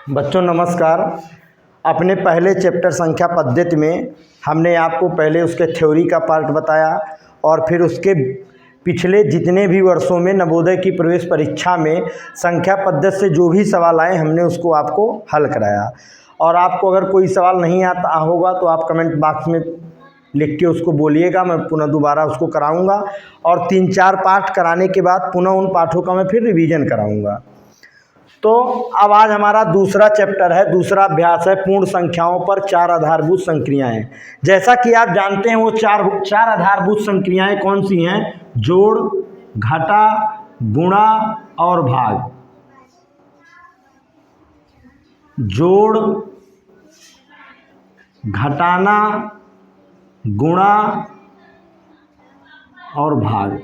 बच्चों नमस्कार। अपने पहले चैप्टर संख्या पद्धति में हमने आपको पहले उसके थ्योरी का पार्ट बताया और फिर उसके पिछले जितने भी वर्षों में नवोदय की प्रवेश परीक्षा में संख्या पद्धति से जो भी सवाल आए हमने उसको आपको हल कराया। और आपको अगर कोई सवाल नहीं आता होगा तो आप कमेंट बॉक्स में लिख के उसको बोलिएगा, मैं पुनः दोबारा उसको कराऊंगा और 3-4 पाठ कराने के बाद पुनः उन पाठों का मैं फिर रिवीजन कराऊंगा। तो अब आज हमारा दूसरा चैप्टर है, दूसरा अभ्यास है पूर्ण संख्याओं पर 4 आधारभूत संक्रियाएं। जैसा कि आप जानते हैं वो चार आधारभूत संक्रियाएं कौन सी हैं? जोड़, घटा, गुणा और भाग। जोड़, घटाना, गुणा और भाग,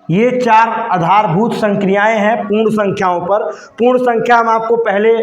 ये 4 आधारभूत संक्रियाएं हैं पूर्ण संख्याओं पर। पूर्ण संख्या हम आपको पहले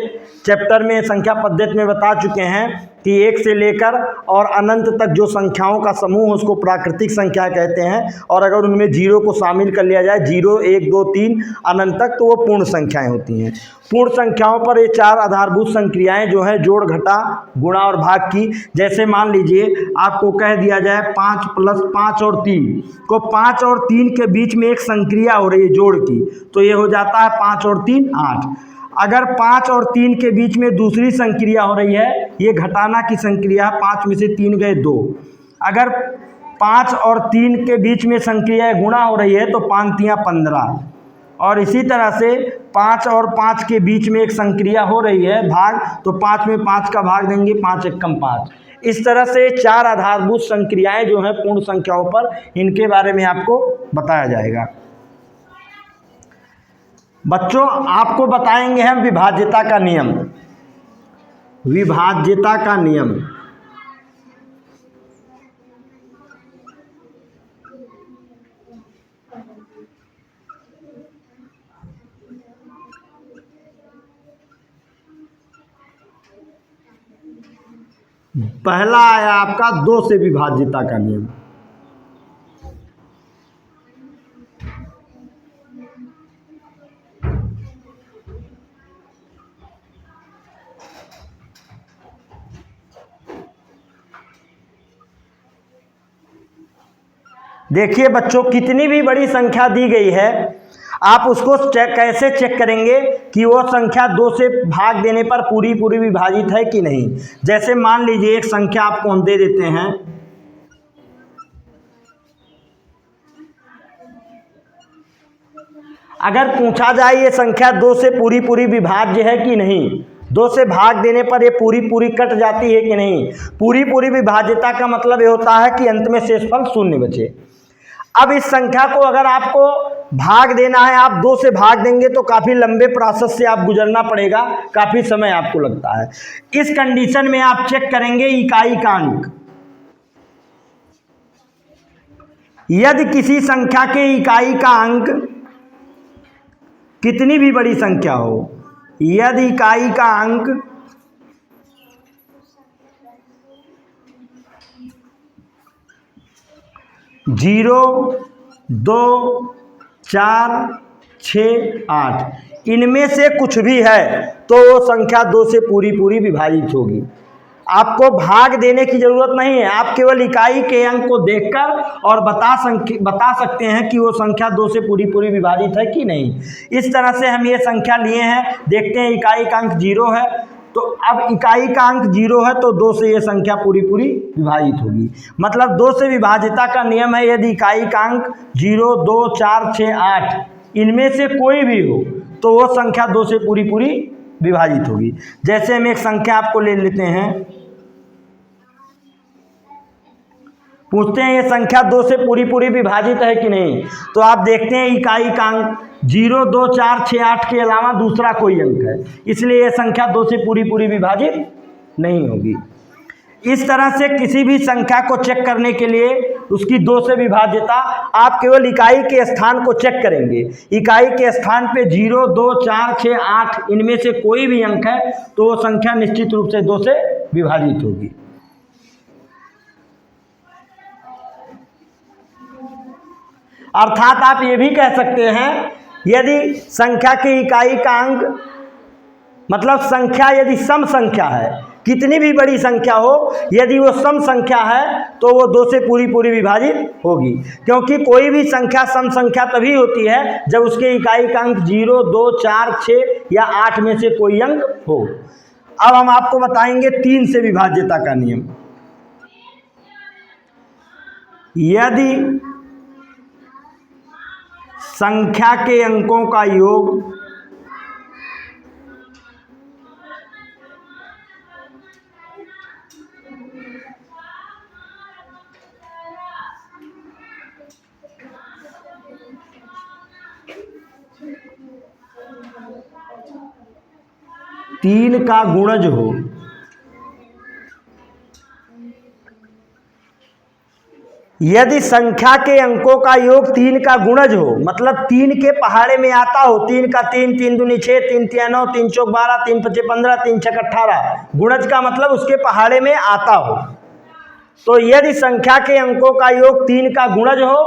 चैप्टर में संख्या पद्धति में बता चुके हैं कि 1 से लेकर और अनंत तक जो संख्याओं का समूह है उसको प्राकृतिक संख्या कहते हैं। और अगर उनमें 0 को शामिल कर लिया जाए, 0, 1, 2, 3 अनंत तक, तो वो पूर्ण संख्याएं होती हैं। पूर्ण संख्याओं पर ये 4 आधारभूत संक्रियाएं जो हैं जोड़, घटा, गुणा और भाग की। जैसे मान लीजिए आपको कह दिया जाए 5 + 5 और 3 को 5 और 3 के बीच में एक संक्रिया हो रही है जोड़ की, तो ये हो जाता है 5 और 3 8। अगर 5 और 3 के बीच में दूसरी संक्रिया हो रही है, ये घटाना की संक्रिया, 5 में से 3 गए 2। अगर 5 और 3 के बीच में संक्रिया गुणा हो रही है तो 5 × 15। और इसी तरह से 5 और 5 के बीच में एक संक्रिया हो रही है भाग, तो 5 में 5 का भाग देंगे, 5 × 1 = 5। इस तरह से 4 आधारभूत संक्रियाएं जो हैं पूर्ण संख्याओं पर, इनके बारे में आपको बताया जाएगा। बच्चों आपको बताएंगे हम विभाज्यता का नियम। विभाज्यता का नियम पहला आया आपका 2 से विभाज्यता का नियम। देखिए बच्चों, कितनी भी बड़ी संख्या दी गई है, आप उसको कैसे चेक करेंगे कि वो संख्या 2 से भाग देने पर पूरी पूरी विभाजित है कि नहीं। जैसे मान लीजिए एक संख्या आपको हम दे देते हैं, अगर पूछा जाए ये संख्या 2 से पूरी पूरी विभाज्य है कि नहीं, 2 से भाग देने पर ये पूरी पूरी कट जाती है कि नहीं। पूरी पूरी विभाज्यता का मतलब ये होता है कि अंत में शेषफल 0 बचे। अब इस संख्या को अगर आपको भाग देना है, आप 2 से भाग देंगे तो काफ़ी लंबे प्रोसेस से आप गुजरना पड़ेगा, काफ़ी समय आपको लगता है। इस कंडीशन में आप चेक करेंगे इकाई का अंक। यदि किसी संख्या के इकाई का अंक कितनी भी बड़ी संख्या हो, यदि इकाई का अंक जीरो, 2, 4, 6, 8 इनमें से कुछ भी है तो वो संख्या 2 से पूरी पूरी विभाजित होगी। आपको भाग देने की जरूरत नहीं है, आप केवल इकाई के अंक को देखकर और बता सकते हैं कि वो संख्या 2 से पूरी पूरी विभाजित है कि नहीं। इस तरह से हम ये संख्या लिए हैं, देखते हैं इकाई का अंक 0 है, तो अब इकाई का अंक 0 है तो 2 से ये संख्या पूरी पूरी विभाजित होगी। मतलब 2 से विभाज्यता का नियम है, यदि इकाई का अंक 0, 2, 4, 6, 8 इनमें से कोई भी हो तो वो संख्या 2 से पूरी पूरी विभाजित होगी। जैसे हम एक संख्या आपको ले लेते हैं, पूछते हैं ये संख्या 2 से पूरी पूरी विभाजित है कि नहीं, तो आप देखते हैं इकाई का अंक 0, 2, 4, 6, 8 के अलावा दूसरा कोई अंक है, इसलिए ये संख्या 2 से पूरी पूरी विभाजित नहीं होगी। इस तरह से किसी भी संख्या को चेक करने के लिए उसकी 2 से विभाज्यता, आप केवल इकाई के स्थान को चेक करेंगे। इकाई के स्थान पे 0, 2, 4, 6, 8 इनमें से कोई भी अंक है तो वो संख्या निश्चित रूप से 2 से विभाजित होगी। अर्थात आप ये भी कह सकते हैं, यदि संख्या की इकाई का अंक मतलब संख्या यदि सम संख्या है, कितनी भी बड़ी संख्या हो, यदि वो सम संख्या है तो वो 2 से पूरी पूरी विभाजित होगी, क्योंकि कोई भी संख्या सम संख्या तभी होती है जब उसके इकाई का अंक 0, 2, 4, 6 या 8 में से कोई अंक हो। अब हम आपको बताएंगे 3 से विभाज्यता का नियम। यदि संख्या के अंकों का योग तीन का गुणज हो, यदि संख्या के अंकों का योग 3 का गुणज हो, मतलब 3 के पहाड़े में आता हो, 3 का 3, 3 दूनी 6, 3 तिया 9, 3 चौक 12, 3 पचे 15, 3 छक 18, गुणज का मतलब उसके पहाड़े में आता हो। तो यदि संख्या के अंकों का योग 3 का गुणज हो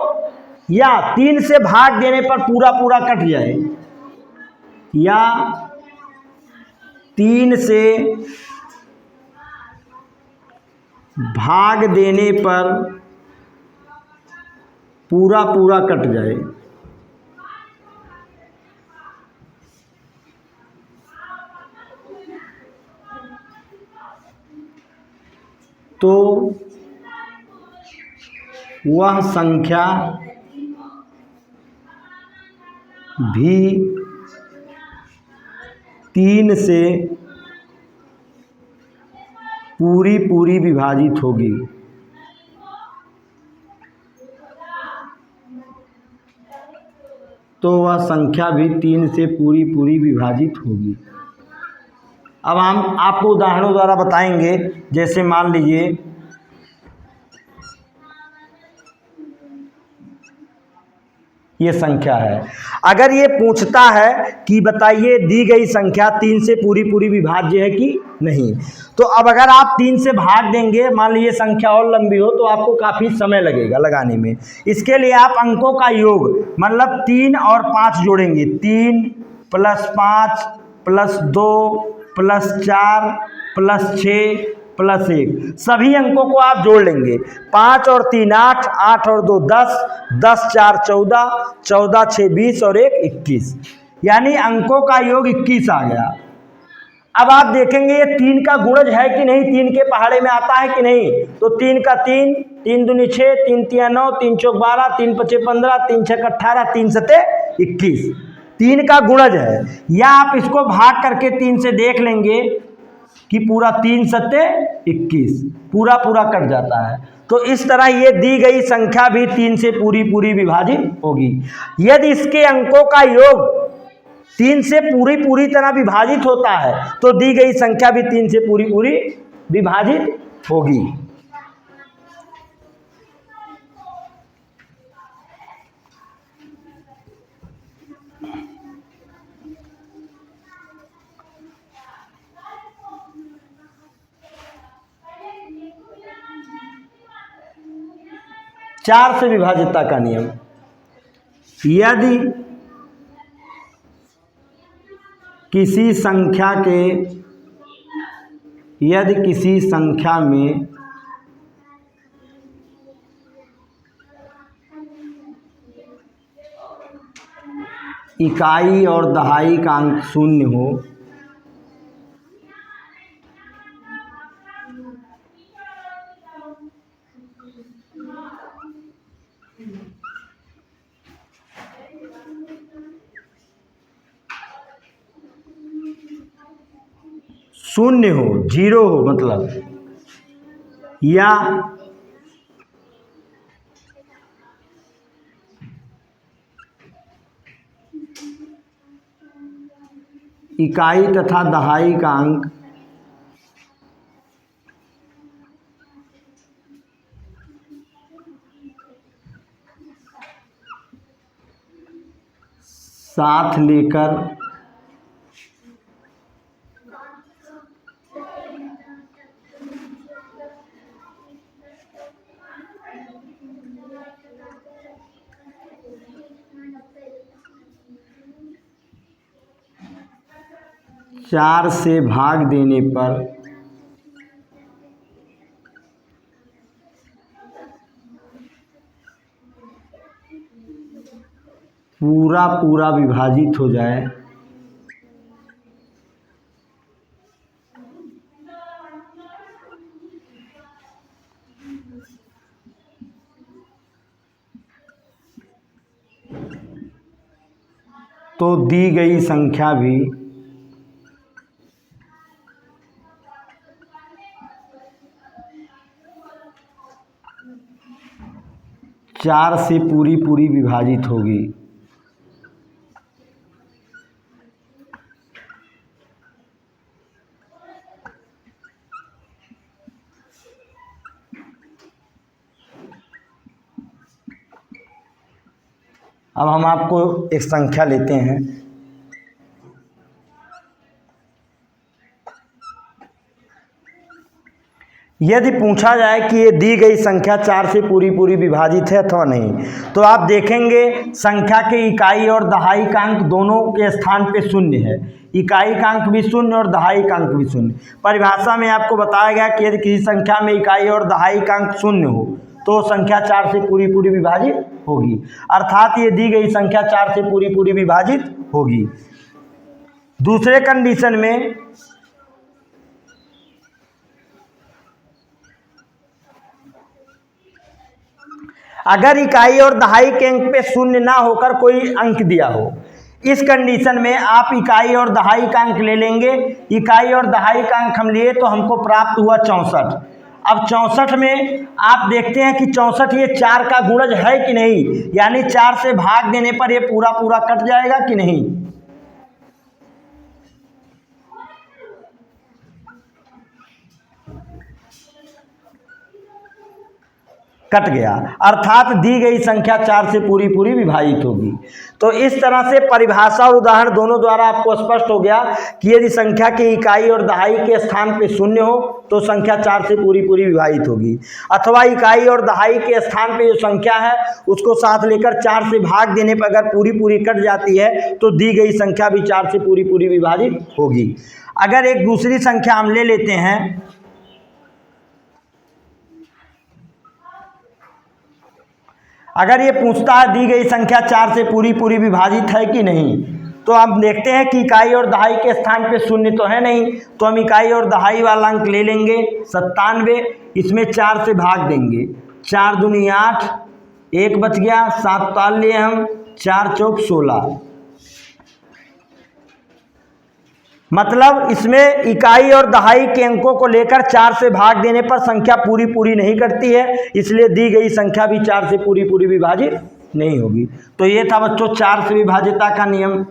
या 3 से भाग देने पर पूरा पूरा कट जाए, या 3 से भाग देने पर पूरा पूरा कट जाए, तो वह संख्या भी 3 से पूरी पूरी विभाजित होगी। तो वह संख्या भी 3 से पूरी पूरी विभाजित होगी। अब हम आपको उदाहरणों द्वारा बताएंगे। जैसे मान लीजिए ये संख्या है, अगर ये पूछता है कि बताइए दी गई संख्या 3 से पूरी पूरी विभाज्य है कि नहीं, तो अब अगर आप 3 से भाग देंगे, मान लीजिए संख्या और लंबी हो, तो आपको काफ़ी समय लगेगा लगाने में। इसके लिए आप अंकों का योग मतलब 3 और 5 जोड़ेंगे, 3 + 5 + 2 + 4 + 6 + 1, सभी अंकों को आप जोड़ लेंगे। 5 और 3 8, 8 और 2 10, 10 4 14, 14 6 20 और 1 21, यानी अंकों का योग 21 आ गया। अब आप देखेंगे ये 3 का गुणज है कि नहीं, 3 के पहाड़े में आता है कि नहीं, तो 3 का 3, 3 दूनी 6, 3 तिया 9, 3 चौक 12, 3 पचे 15, 3 छक 18, 3 सते 21, 3 का गुणज है। या आप इसको भाग करके 3 से देख लेंगे कि पूरा 3 सत्ते 21, पूरा पूरा कट जाता है। तो इस तरह ये दी गई संख्या भी 3 से पूरी पूरी विभाजित होगी। यदि इसके अंकों का योग 3 से पूरी पूरी तरह विभाजित होता है तो दी गई संख्या भी 3 से पूरी पूरी विभाजित होगी। चार से विभाज्यता का नियम। यदि किसी संख्या में इकाई और दहाई का अंक 0 हो, शून्य हो, 0 हो मतलब, या इकाई तथा दहाई का अंक साथ लेकर 4 से भाग देने पर पूरा पूरा विभाजित हो जाए तो दी गई संख्या भी चार से पूरी पूरी विभाजित होगी। अब हम आपको एक संख्या लेते हैं। यदि पूछा जाए कि ये दी गई संख्या 4 से पूरी पूरी विभाजित है अथवा नहीं, तो आप देखेंगे संख्या के इकाई और दहाई का अंक दोनों के स्थान पे शून्य है। इकाई का अंक भी शून्य और दहाई का अंक भी शून्य। परिभाषा में आपको बताया गया कि यदि किसी संख्या में इकाई और दहाई का अंक शून्य हो तो संख्या 4 से पूरी पूरी विभाजित होगी, अर्थात ये दी गई संख्या 4 से पूरी पूरी विभाजित होगी। दूसरे कंडीशन में अगर इकाई और दहाई के अंक पे शून्य ना होकर कोई अंक दिया हो, इस कंडीशन में आप इकाई और दहाई का अंक ले लेंगे। इकाई और दहाई का अंक हम लिए तो हमको प्राप्त हुआ 64। अब 64 में आप देखते हैं कि 64 ये 4 का गुणज है कि नहीं, यानी 4 से भाग देने पर ये पूरा पूरा कट जाएगा कि नहीं। कट गया, अर्थात दी गई संख्या 4 से पूरी पूरी विभाजित होगी। तो इस तरह से परिभाषा और उदाहरण दोनों द्वारा आपको स्पष्ट हो गया कि यदि संख्या की इकाई और दहाई के स्थान पे शून्य हो तो संख्या 4 से पूरी पूरी विभाजित होगी, अथवा इकाई और दहाई के स्थान पे जो संख्या है उसको साथ लेकर 4 से भाग देने पर अगर पूरी पूरी कट जाती है तो दी गई संख्या भी 4 से पूरी पूरी विभाजित होगी। अगर एक दूसरी संख्या हम ले लेते हैं, अगर ये पूछता है दी गई संख्या 4 से पूरी पूरी विभाजित है कि नहीं, तो हम देखते हैं कि इकाई और दहाई के स्थान पे शून्य तो है नहीं, तो हम इकाई और दहाई वाला अंक ले लेंगे 97। इसमें 4 से भाग देंगे, 4 दूनी 8, 1 बच गया, 7 पाल लिए हम, 4 चौक 16। मतलब इसमें इकाई और दहाई के अंकों को लेकर 4 से भाग देने पर संख्या पूरी पूरी नहीं कटती है, इसलिए दी गई संख्या भी 4 से पूरी पूरी विभाजित नहीं होगी। तो ये था बच्चों 4 से विभाज्यता का नियम।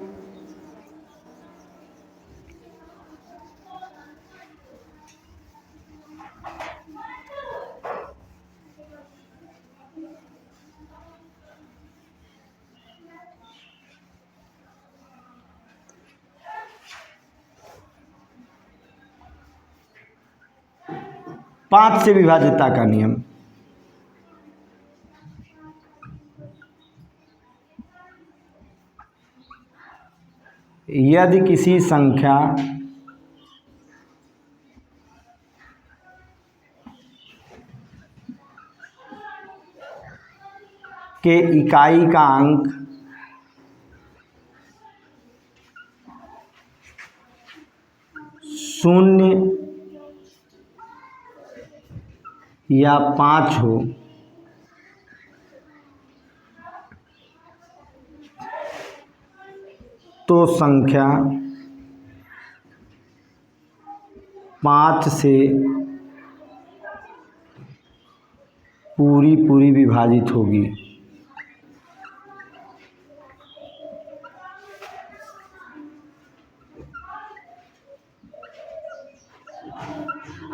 पाँच से विभाज्यता का नियम। यदि किसी संख्या के इकाई का अंक शून्य या 5 हो तो संख्या 5 से पूरी पूरी विभाजित होगी।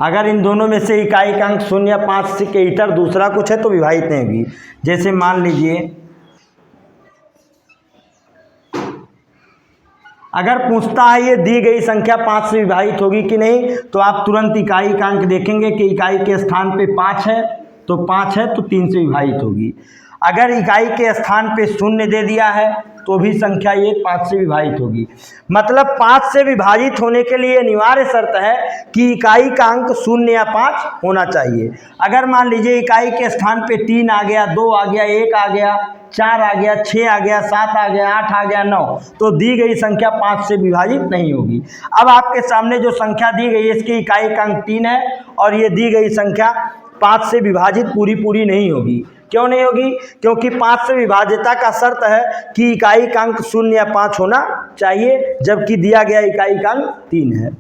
अगर इन दोनों में से इकाई का अंक 0 या 5 से के इतर दूसरा कुछ है तो विभाजित नहीं होगी। जैसे मान लीजिए अगर पूछता है ये दी गई संख्या 5 से विभाजित होगी कि नहीं, तो आप तुरंत इकाई का अंक देखेंगे कि इकाई के स्थान पे 5 है तो 5 है तो 3 से विभाजित होगी। अगर इकाई के स्थान पे शून्य दे दिया है तो भी संख्या ये 5 से विभाजित होगी। मतलब 5 से विभाजित होने के लिए अनिवार्य शर्त है कि इकाई का अंक 0 या 5 होना चाहिए। अगर मान लीजिए इकाई के स्थान पे 3 आ गया, 2 आ गया, 1 आ गया, 4 आ गया, 6 आ गया, 7 आ गया, 8 आ गया, 9, तो दी गई संख्या 5 से विभाजित नहीं होगी। अब आपके सामने जो संख्या दी गई है इसकी इकाई का अंक 3 है और ये दी गई संख्या 5 से विभाजित पूरी नहीं होगी। क्यों नहीं होगी? क्योंकि 5 से विभाज्यता का शर्त है कि इकाई का अंक 0 या 5 होना चाहिए, जबकि दिया गया इकाई का अंक 3 है।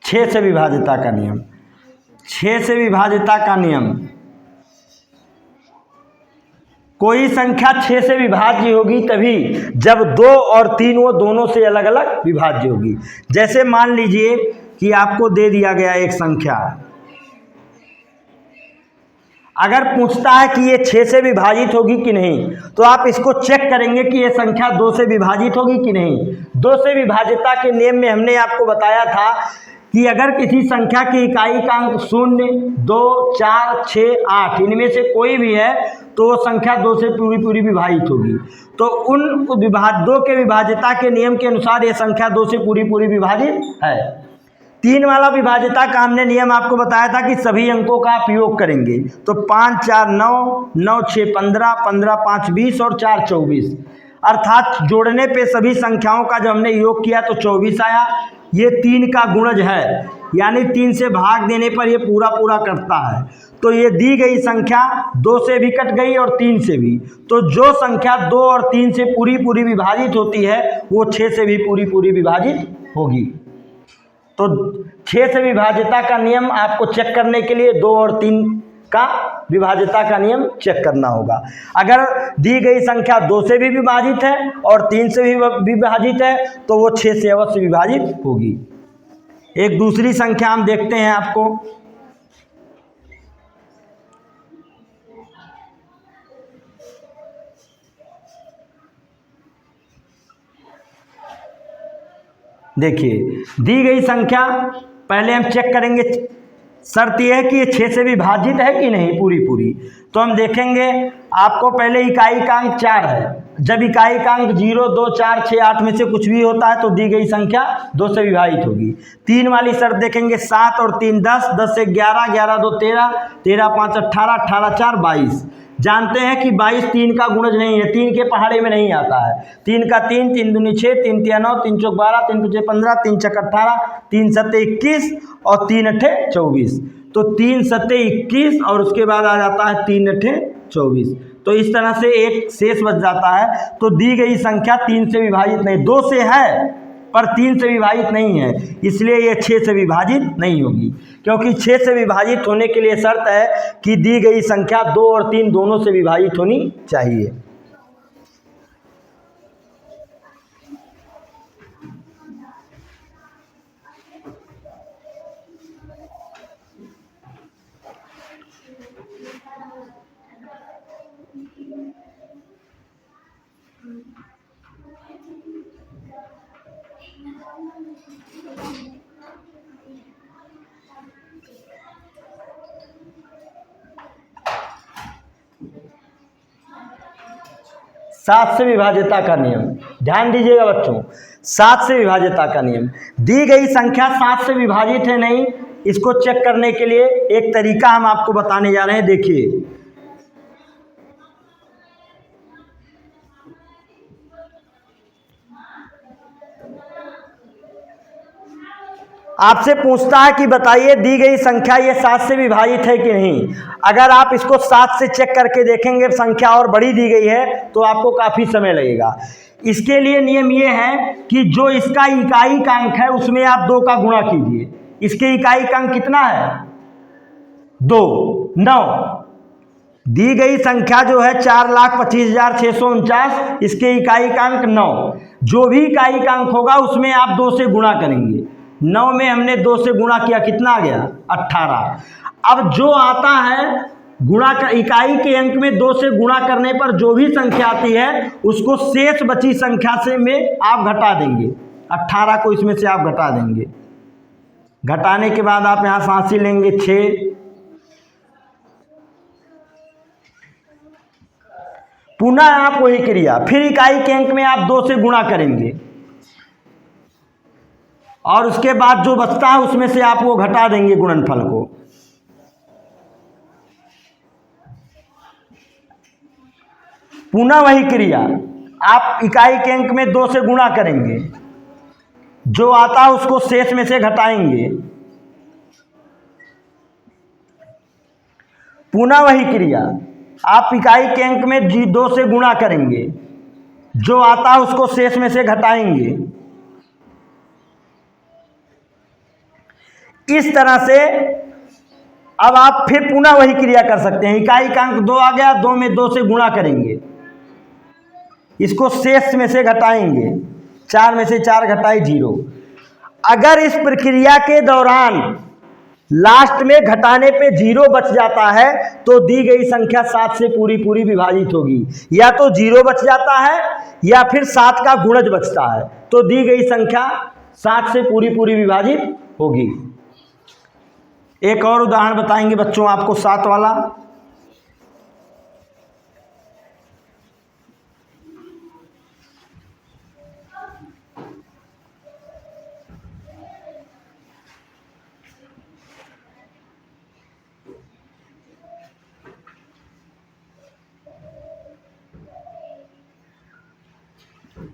छः से विभाज्यता का नियम। 6 से विभाज्यता का नियम, कोई संख्या 6 से विभाज्य होगी तभी जब 2 और 3 वो दोनों से अलग अलग विभाज्य होगी। जैसे मान लीजिए कि आपको दे दिया गया एक संख्या, अगर पूछता है कि ये 6 से विभाजित होगी कि नहीं, तो आप इसको चेक करेंगे कि ये संख्या 2 से विभाजित होगी कि नहीं। 2 से विभाज्यता के नियम में हमने आपको बताया था कि अगर किसी संख्या की इकाई का अंक 0, 2, 4, 6, 8 इनमें से कोई भी है तो वो संख्या 2 से पूरी विभाजित होगी। तो उन 2 के विभाज्यता के नियम के अनुसार ये संख्या 2 से पूरी विभाजित है। 3 वाला विभाज्यता का हमने नियम आपको बताया था कि सभी अंकों का आप योग करेंगे, तो 5, 4, 9, 9, 6, 15, 15, 5, 20 और 4, 24, अर्थात जोड़ने पे सभी संख्याओं का जब हमने योग किया तो 24 आया। ये 3 का गुणज है, यानी 3 से भाग देने पर ये पूरा करता है। तो ये दी गई संख्या 2 से भी कट गई और 3 से भी, तो जो संख्या 2 और 3 से पूरी विभाजित होती है वो 6 से भी पूरी विभाजित होगी। तो 6 से विभाज्यता का नियम आपको चेक करने के लिए 2 और 3 का विभाज्यता का नियम चेक करना होगा। अगर दी गई संख्या 2 से भी विभाजित है और 3 से भी विभाजित है तो वो 6 से अवश्य विभाजित होगी। एक दूसरी संख्या हम देखते हैं आपको, देखिए दी गई संख्या, पहले हम चेक करेंगे, शर्त यह है कि ये 6 से विभाजित है कि नहीं पूरी। तो हम देखेंगे, आपको पहले इकाई का अंक 4 है। जब इकाई का अंक 0, 2, 4, 6, 8 में से कुछ भी होता है तो दी गई संख्या 2 से विभाजित होगी। 3 वाली शर्त देखेंगे, 7 और 3 10, 10 से 11, 11 2 13, 13 5 18, 18 4 22। जानते हैं कि 22 3 का गुणज नहीं है, 3 के पहाड़े में नहीं आता है। 3 का 3, 3 दूनी 6, 3 तिया 9, 3 चौक 12, 3 पचे 15, 3 छक 18, 3 सत्ते 21 और 3 अठे 24। तो 3 सत्ते 21 और उसके बाद आ जाता है 3 अठे 24। तो इस तरह से एक शेष बच जाता है। तो दी गई संख्या 3 से विभाजित नहीं, 2 से है पर 3 से विभाजित नहीं है, इसलिए ये 6 से विभाजित नहीं होगी। क्योंकि 6 से विभाजित होने के लिए शर्त है कि दी गई संख्या 2 और 3 दोनों से विभाजित होनी चाहिए। सात से विभाज्यता का नियम, ध्यान दीजिएगा बच्चों, 7 से विभाज्यता का नियम। दी गई संख्या 7 से विभाजित है नहीं, इसको चेक करने के लिए एक तरीका हम आपको बताने जा रहे हैं। देखिए, आपसे पूछता है कि बताइए दी गई संख्या ये 7 से विभाजित है कि नहीं। अगर आप इसको 7 से चेक करके देखेंगे, संख्या और बड़ी दी गई है, तो आपको काफ़ी समय लगेगा। इसके लिए नियम ये है कि जो इसका इकाई का अंक है उसमें आप 2 का गुणा कीजिए। इसके इकाई का अंक कितना है? 2, 9। दी गई संख्या जो है 4,25,649, इसके इकाई का अंक 9। जो भी इकाई का अंक होगा उसमें आप 2 से गुणा करेंगे। 9 में हमने 2 से गुणा किया, कितना आ गया? 18। अब जो आता है गुणा का इकाई के अंक में 2 से गुणा करने पर जो भी संख्या आती है उसको शेष बची संख्या से में आप घटा देंगे। 18 को इसमें से आप घटा देंगे। घटाने के बाद आप यहाँ सांसी लेंगे 6। पुनः आप वही क्रिया, फिर इकाई के अंक में आप 2 से गुणा करेंगे और उसके बाद जो बचता है उसमें से आप वो घटा देंगे गुणनफल को। पुनः वही क्रिया, आप इकाई के अंक में 2 से गुणा करेंगे, जो आता है उसको शेष में से घटाएंगे। पुनः वही क्रिया, आप इकाई के अंक में 2 से गुणा करेंगे, जो आता है उसको शेष में से घटाएंगे। इस तरह से अब आप फिर पुनः वही क्रिया कर सकते हैं। इकाई का अंक 2 आ गया, 2 में 2 से गुणा करेंगे, इसको शेष में से घटाएंगे। 4 में से 4 घटाए 0। अगर इस प्रक्रिया के दौरान लास्ट में घटाने पे 0 बच जाता है तो दी गई संख्या 7 से पूरी पूरी विभाजित होगी। या तो 0 बच जाता है या फिर 7 का गुणज बचता है तो दी गई संख्या 7 से पूरी पूरी विभाजित होगी। एक और उदाहरण बताएंगे बच्चों आपको 7 वाला।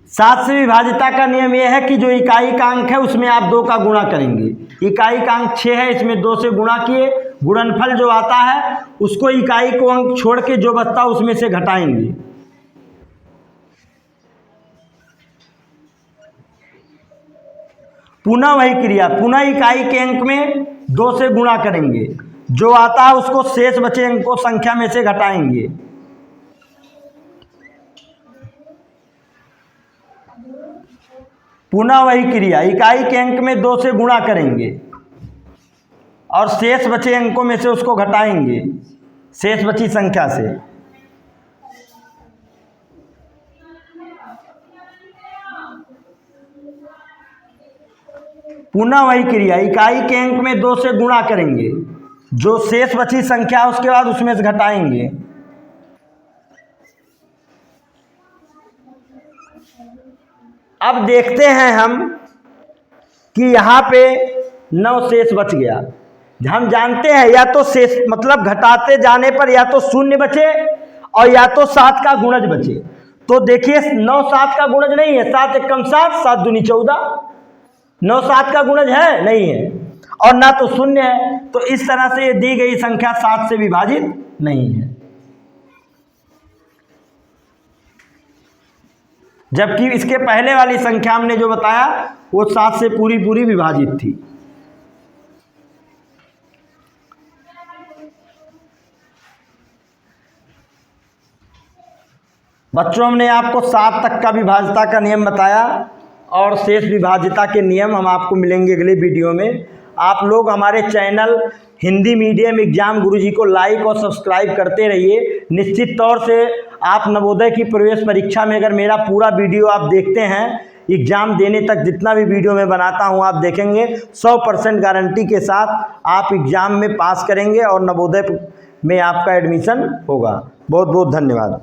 सात से विभाजिता का नियम यह है कि जो इकाई का अंक है उसमें आप 2 का गुणा करेंगे। इकाई का अंक 6 है, इसमें 2 से गुणा किए, गुणनफल जो आता है उसको इकाई को अंक छोड़ के जो बचता उसमें से घटाएंगे। पुनः वही क्रिया, पुनः इकाई के अंक में 2 से गुणा करेंगे, जो आता है उसको शेष बचे अंक को संख्या में से घटाएंगे। पुनः वही क्रिया, इकाई के अंक में 2 से गुणा करेंगे और शेष बचे अंकों में से उसको घटाएंगे शेष बची संख्या से। पुनः वही क्रिया, इकाई के अंक में 2 से गुणा करेंगे, जो शेष बची संख्या उसके बाद उसमें से घटाएंगे। अब देखते हैं हम कि यहाँ पे 9 शेष बच गया। हम जानते हैं या तो शेष मतलब घटाते जाने पर या तो 0 बचे और या तो 7 का गुणज बचे। तो देखिए 9 7 का गुणज नहीं है, 7 एकम 7, 7 दूनी 14। 9 7 का गुणज है नहीं है और ना तो 0 है, तो इस तरह से ये दी गई संख्या 7 से विभाजित नहीं है, जबकि इसके पहले वाली संख्या हमने जो बताया वो 7 से पूरी पूरी विभाजित थी। बच्चों हमने आपको 7 तक का विभाज्यता का नियम बताया और शेष विभाज्यता के नियम हम आपको मिलेंगे अगले वीडियो में। आप लोग हमारे चैनल हिंदी मीडियम एग्जाम गुरुजी को लाइक और सब्सक्राइब करते रहिए। निश्चित तौर से आप नवोदय की प्रवेश परीक्षा में अगर मेरा पूरा वीडियो आप देखते हैं, एग्ज़ाम देने तक जितना भी वीडियो मैं बनाता हूं आप देखेंगे, 100% गारंटी के साथ आप एग्ज़ाम में पास करेंगे और नवोदय में आपका एडमिशन होगा। बहुत बहुत धन्यवाद।